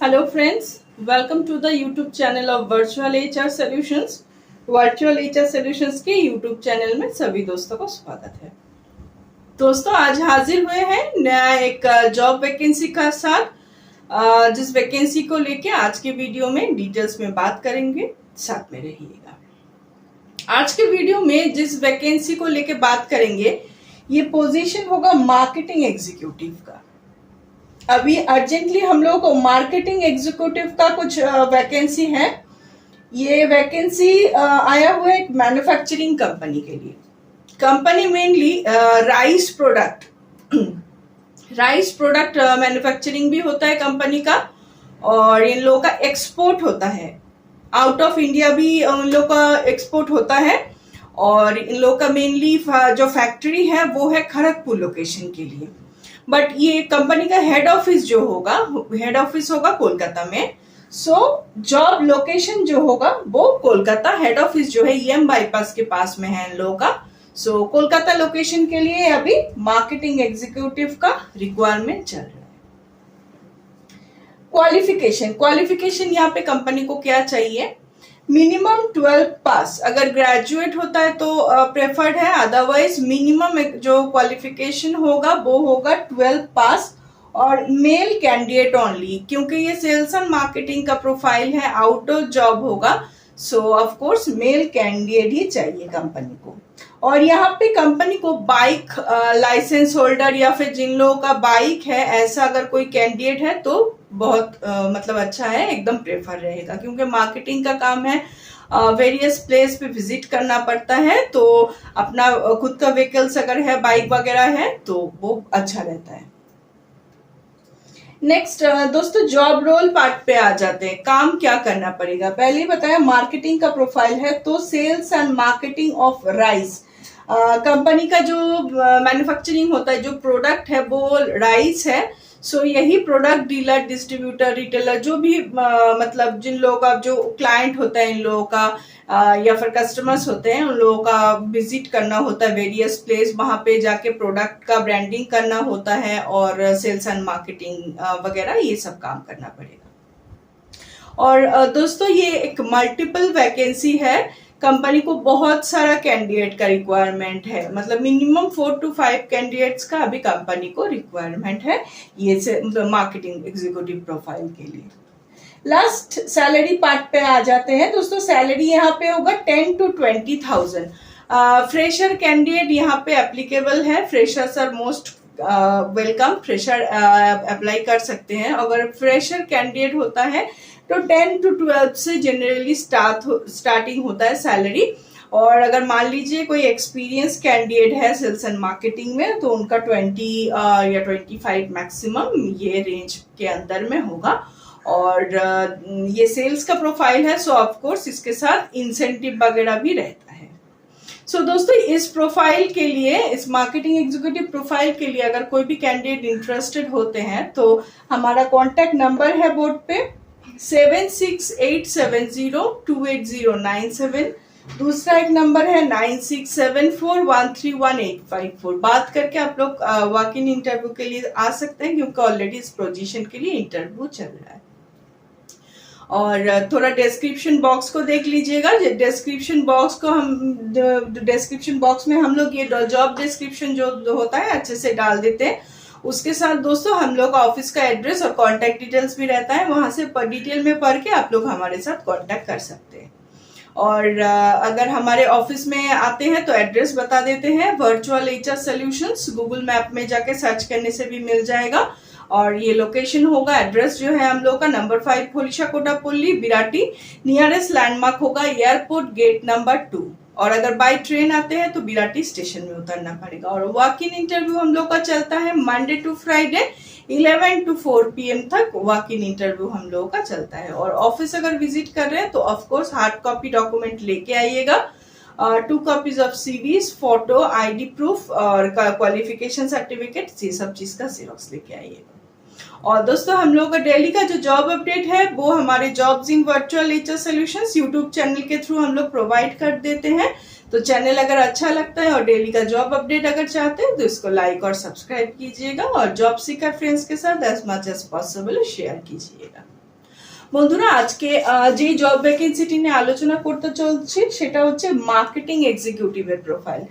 Hello friends, welcome to the YouTube channel of Virtual HR Solutions. Virtual HR Solutions के YouTube channel में सभी दोस्तों को स्वागत है। दोस्तों आज हाजिर हुए हैं नया एक जॉब वैकेंसी का साथ, जिस वैकेंसी को लेके आज के वीडियो में डिटेल्स में बात करेंगे, साथ में रहिएगा। आज के वीडियो में जिस वैकेंसी को लेके बात करेंगे ये पोजीशन होगा मार्केटिंग एग्जीक्यूटिव का। अभी अर्जेंटली हम लोगों को मार्केटिंग एग्जीक्यूटिव का कुछ वैकेंसी है। ये वैकेंसी आया हुआ है एक मैन्युफैक्चरिंग कंपनी के लिए। Company mainly rice product manufacturing भी होता है कंपनी का, और इन लोगों का एक्सपोर्ट होता है आउट ऑफ इंडिया भी, उन लोगों का एक्सपोर्ट होता है। और इन लोगों का मेनली जो फैक्ट्री है वो है खड़गपुर लोकेशन के लिए, बट ये कंपनी का हेड ऑफिस होगा कोलकाता में। सो जॉब लोकेशन जो होगा वो कोलकाता, हेड ऑफिस जो है EM बाईपास के पास में है इन लोगों का। सो कोलकाता लोकेशन के लिए अभी मार्केटिंग एग्जीक्यूटिव का रिक्वायरमेंट चल रहा है। क्वालिफिकेशन यहाँ पे कंपनी को क्या चाहिए? मिनिमम 12 पास, अगर ग्रेजुएट होता है तो प्रेफर्ड है, अदरवाइज मिनिमम जो क्वालिफिकेशन होगा वो होगा 12 पास, और मेल कैंडिडेट ओनली, क्योंकि ये सेल्स एंड मार्केटिंग का प्रोफाइल है, आउटडोर जॉब होगा। So of course male candidate ही चाहिए कंपनी को। और यहाँ पे कंपनी को बाइक लाइसेंस होल्डर या फिर जिन लोगों का बाइक है ऐसा अगर कोई कैंडिडेट है तो बहुत मतलब अच्छा है, एकदम प्रेफर रहेगा, क्योंकि मार्केटिंग का काम है, वेरियस प्लेस पे विजिट करना पड़ता है, तो अपना खुद का व्हीकल्स अगर है, बाइक वगैरह है तो वो अच्छा रहता है। नेक्स्ट दोस्तों जॉब रोल पार्ट पे आ जाते हैं। काम क्या करना पड़ेगा? पहले ही बताया मार्केटिंग का प्रोफाइल है, तो sales and marketing of rice. Company का जो मैन्युफैक्चरिंग होता है, जो प्रोडक्ट है वो राइस है। सो यही प्रोडक्ट डीलर, डिस्ट्रीब्यूटर, रिटेलर, जो भी मतलब जिन लोगों का जो क्लाइंट होता है इन लोगों का या फिर कस्टमर्स होते हैं, उन लोगों का विजिट करना होता है वेरियस प्लेस, वहां पे जाके प्रोडक्ट का ब्रांडिंग करना होता है और सेल्स एंड मार्केटिंग वगैरह ये सब काम करना पड़ेगा। और दोस्तों ये एक मल्टीपल वैकेंसी है, कंपनी को बहुत सारा कैंडिडेट का रिक्वायरमेंट है, मतलब मिनिमम 4 to 5 कैंडिडेट्स का अभी कंपनी को रिक्वायरमेंट है ये से मतलब मार्केटिंग एग्जीक्यूटिव प्रोफाइल के लिए। लास्ट सैलरी पार्ट पे आ जाते हैं दोस्तों। सैलरी यहाँ पे होगा 10 to 20,000। फ्रेशर कैंडिडेट यहाँ पे एप्लीकेबल है, freshers are most welcome, fresher apply कर सकते हैं। अगर फ्रेशर कैंडिडेट होता है तो 10 to 12 से जनरली स्टार्टिंग होता है सैलरी। और अगर मान लीजिए कोई एक्सपीरियंस कैंडिडेट है सेल्स एंड मार्केटिंग में तो उनका 20 या 25 मैक्सिमम ये रेंज के अंदर में होगा। और ये सेल्स का प्रोफाइल है, सो ऑफ कोर्स इसके साथ इंसेंटिव वगैरह भी रहता है। सो दोस्तों इस प्रोफाइल के लिए, इस मार्केटिंग एग्जीक्यूटिव प्रोफाइल के लिए अगर कोई भी कैंडिडेट इंटरेस्टेड होते हैं तो हमारा कॉन्टेक्ट नंबर है बोर्ड पे 7687028097। दूसरा एक नंबर है 9674131854। बात करके आप लोग वॉक इन इंटरव्यू के लिए आ सकते हैं, क्योंकि ऑलरेडी इस पोजीशन के लिए इंटरव्यू चल रहा है। और थोड़ा डिस्क्रिप्शन बॉक्स को देख लीजिएगा। डिस्क्रिप्शन बॉक्स में हम लोग ये जॉब डिस्क्रिप्शन जो होता है अच्छे से डाल देते हैं। उसके साथ दोस्तों हम लोग का ऑफिस का एड्रेस और कांटेक्ट डिटेल्स भी रहता है, वहां से डिटेल में पढ़ के आप लोग हमारे साथ कांटेक्ट कर सकते हैं। और अगर हमारे ऑफिस में आते हैं तो एड्रेस बता देते हैं, virtual HR solutions, Google map में जाके सर्च करने से भी मिल जाएगा। और ये लोकेशन होगा, एड्रेस जो है हम लोग का नंबर 5 पोलिशा कोटापल्ली बिराटी, नियरेस्ट लैंडमार्क होगा एयरपोर्ट गेट नंबर 2। और अगर बाय ट्रेन आते हैं तो बिराटी स्टेशन में उतरना पड़ेगा। और वॉक इन इंटरव्यू हम लोग का चलता है Monday to Friday 11 to 4 PM तक वॉक इन इंटरव्यू हम लोगों का चलता है। और ऑफिस अगर विजिट कर रहे हैं तो of course hard copy document लेके आइएगा, 2 copies of CVs, photo, ID proof और क्वालिफिकेशन सर्टिफिकेट, ये सब चीज का जेरॉक्स लेके आइएगा। और दोस्तों हम लोगों का डेली का जो जॉब अपडेट है वो हमारे jobs in virtual HR solutions YouTube channel के थ्रू हम लोग प्रोवाइड कर देते हैं। तो चैनल अगर अच्छा लगता है और डेली का जॉब अपडेट अगर चाहते हैं तो इसको लाइक और सब्सक्राइब कीजिएगा, और जॉब सीकर फ्रेंड्स के साथ as much as possible share कीजिएगा। বন্ধুরা আজকে যে জব ভ্যাকেন্সিটি নিয়ে আলোচনা করতে চলছি সেটা হচ্ছে মার্কেটিং এক্সিকিউটিভের প্রোফাইল।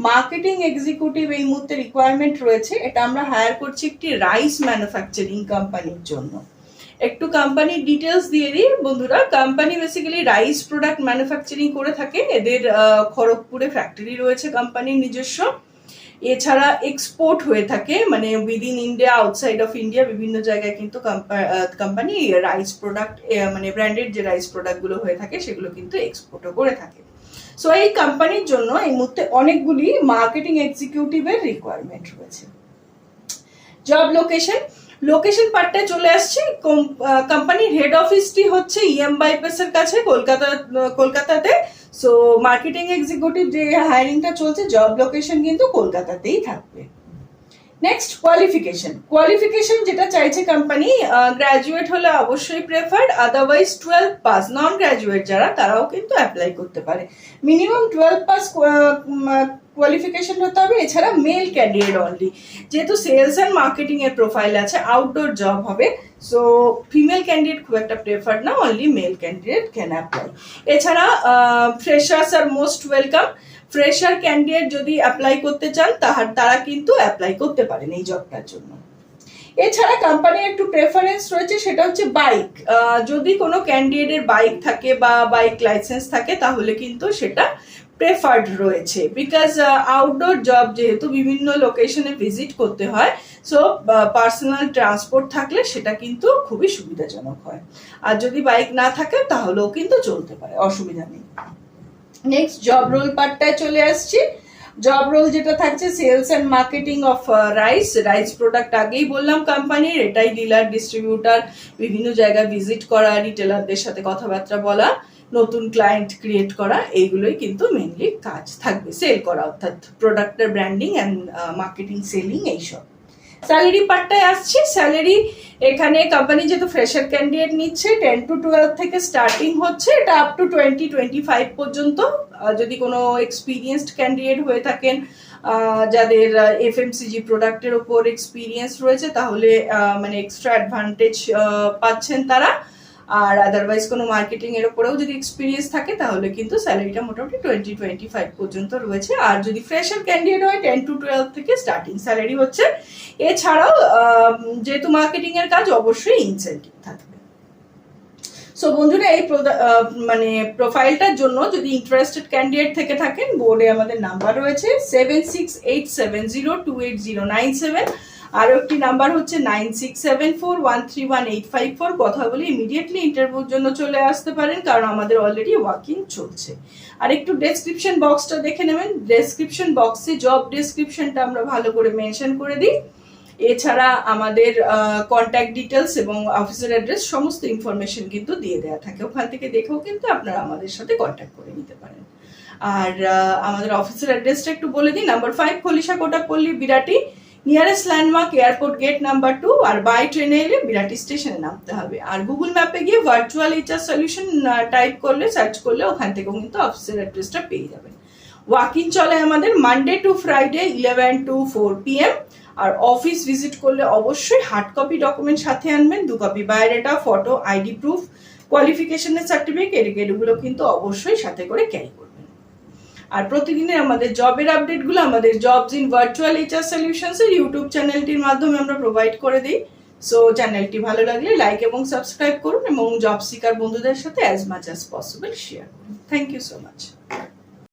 মার্কেটিং এক্সিকিউটিভ এই মুহূর্তে রিকোয়ারমেন্ট রয়েছে, এটা আমরা হায়ার করছি একটি রাইস ম্যানুফ্যাকচারিং কোম্পানির জন্য। একটু কোম্পানির ডিটেলস দিয়ে দিই বন্ধুরা। Company basically rice product manufacturing করে থাকে। এদের খড়গপুরে ফ্যাক্টরি রয়েছে কোম্পানির নিজস্ব। এছাড়া এক্সপোর্ট হয়ে থাকে, মানে within India, outside of India বিভিন্ন জায়গায় কিন্তু কোম্পানি রাইস প্রোডাক্ট, মানে ব্র্যান্ডেড যে রাইস প্রোডাক্টগুলো হয়ে থাকে সেগুলো কিন্তু এক্সপোর্টও করে থাকে। সো এই কোম্পানির জন্য এই মুহূর্তে অনেকগুলি মার্কেটিং এক্সিকিউটিভের রিকোয়ারমেন্ট রয়েছে। জব লোকেশন পার্টটায় চলে আসছি। কোম্পানির হেড অফিসটি হচ্ছে ইএম বাইপাস এর কাছে কলকাতাতে। সো মার্কেটিং এক্সিকিউটিভ যে হায়ারিংটা চলছে, জব লোকেশন কিন্তু কলকাতাতেই থাকবে। নেক্সট কোয়ালিফিকেশন যেটা চাইছে কোম্পানি, গ্রাজুয়েট হলে অবশ্যই প্রেফার্ড, আদারওয়াইজ 12 পাস। নন গ্রাজুয়েট যারা তারাও কিন্তু অ্যাপ্লাই করতে পারে। মিনিমাম 12 পাস কোয়ালিফিকেশন হতে হবে। এছাড়া মেল ক্যান্ডিডেট অনলি, যেহেতু সেলস অ্যান্ড মার্কেটিং এর প্রোফাইল আছে, আউটডোর জব হবে, সো ফিমেল ক্যান্ডিডেট খুব একটা প্রেফার্ড না, only male candidate can apply. এছাড়া ফ্রেশার্স আর মোস্ট ওয়েলকাম। ফ্রেশার ক্যান্ডিডেট যদি অ্যাপ্লাই করতে চান তারা কিন্তু অ্যাপ্লাই করতে পারেন এই জবটার জন্য। এছাড়া কোম্পানির একটু প্রেফারেন্স রয়েছে, সেটা হচ্ছে বাইক। যদি কোনো ক্যান্ডিডেটের বাইক থাকে বা বাইক লাইসেন্স থাকে তাহলে কিন্তু সেটা প্রেফার্ড রয়েছে, বিকজ আউটডোর জব যেহেতু বিভিন্ন লোকেশনে ভিজিট করতে হয়, সো পার্সোনাল ট্রান্সপোর্ট থাকলে সেটা কিন্তু খুবই সুবিধাজনক হয়। আর যদি বাইক না থাকে তাহলেও কিন্তু চলতে পারে, অসুবিধা নেই। নেক্সট জব রোল পার্টটায় চলে আসছি। জব রোল যেটা থাকছে, sales and marketing of rice product আগেই বললাম কোম্পানির, এটাই ডিলার ডিস্ট্রিবিউটার বিভিন্ন জায়গায় ভিজিট করা, রিটেলারদের সাথে কথাবার্তা বলা, নতুন ক্লায়েন্ট ক্রিয়েট করা, এইগুলোই কিন্তু মেইনলি কাজ থাকবে। সেল করা, অর্থাৎ প্রোডাক্টের ব্র্যান্ডিং অ্যান্ড মার্কেটিং, সেলিং, এইসব। স্যালারি পার্টটায় আসছি। স্যালারি এখানে কোম্পানি যেহেতু ফ্রেশার ক্যান্ডিডেট নিচ্ছে, 10 to 12 থেকে স্টার্টিং হচ্ছে, এটা আপ টু 20-25 পর্যন্ত। যদি কোনো এক্সপিরিয়েন্সড ক্যান্ডিডেট হয়ে থাকেন, যাদের এফএমসিজি প্রোডাক্টের ওপর এক্সপিরিয়েন্স রয়েছে, তাহলে মানে এক্সট্রা অ্যাডভান্টেজ পাচ্ছেন তারা। আর আদারওয়াইজ কোনো মার্কেটিং এর উপরেও যদি এক্সপিরিয়েন্স থাকে তাহলে কিন্তু স্যালারিটা মোটামুটি 20-25 পর্যন্ত রয়েছে। আর যদি ফ্রেশার ক্যান্ডিডেট হয় 10 to 12 থেকে স্টার্টিং স্যালারি হচ্ছে। এছাড়াও যেহেতু মার্কেটিং এর কাজ, অবশ্যই ইনসেন্টিভ থাকবে। সো বন্ধুরা এই মানে প্রোফাইলটার জন্য যদি ইন্টারেস্টেড ক্যান্ডিডেট থেকে থাকেন, বোর্ডে আমাদের নাম্বার রয়েছে 7687028097। আরও একটি নাম্বার হচ্ছে 9674131854। কথা বলে ইমিডিয়েটলি ইন্টারভিউর জন্য চলে আসতে পারেন, কারণ আমাদের অলরেডি ওয়ার্কিং চলছে। আর একটু ডেসক্রিপশন বক্সটা দেখে নেবেন। ডেসক্রিপশন বক্সে জব ডেসক্রিপশনটা আমরা ভালো করে মেনশন করে দিই। এছাড়া আমাদের কন্ট্যাক্ট ডিটেলস এবং অফিসের অ্যাড্রেস সমস্ত ইনফরমেশন কিন্তু দিয়ে দেওয়া থাকে, ওখান থেকে দেখেও কিন্তু আপনারা আমাদের সাথে কন্ট্যাক্ট করে নিতে পারেন। আর আমাদের অফিসের অ্যাড্রেসটা একটু বলে দিই। Number 5 Khalisha Kotapally, Birati, nearest landmark airport gate number 2। আর বাই ট্রেনে এলে বিরাটি স্টেশনে নামতে হবে। আর গুগল ম্যাপে গিয়ে ভার্চুয়াল এইচআর সলিউশন টাইপ করলে, সার্চ করলে ওখান থেকেও কিন্তু অফিসের অ্যাড্রেসটা পেয়ে যাবেন। ওয়াকিং চলে আমাদের Monday to Friday 11 to 4 PM। আর অফিস ভিজিট করলে অবশ্যই হার্ড কপি ডকুমেন্ট সাথে আনবেন, 2 copy biodata, photo, ID proof, কোয়ালিফিকেশনের সার্টিফিকেট, এগুলো কিন্তু অবশ্যই সাথে করে ক্যারি করবেন। আর প্রতিদিনের আমাদের জবের আপডেটগুলো আমাদের jobs in virtual HR solutions এর ইউটিউব চ্যানেলটির মাধ্যমে আমরা প্রোভাইড করে দিই। সো চ্যানেলটি ভালো লাগলে লাইক এবং সাবস্ক্রাইব করুন এবং জব সিকার বন্ধুদের সাথে as much as possible share করুন। Thank you so much.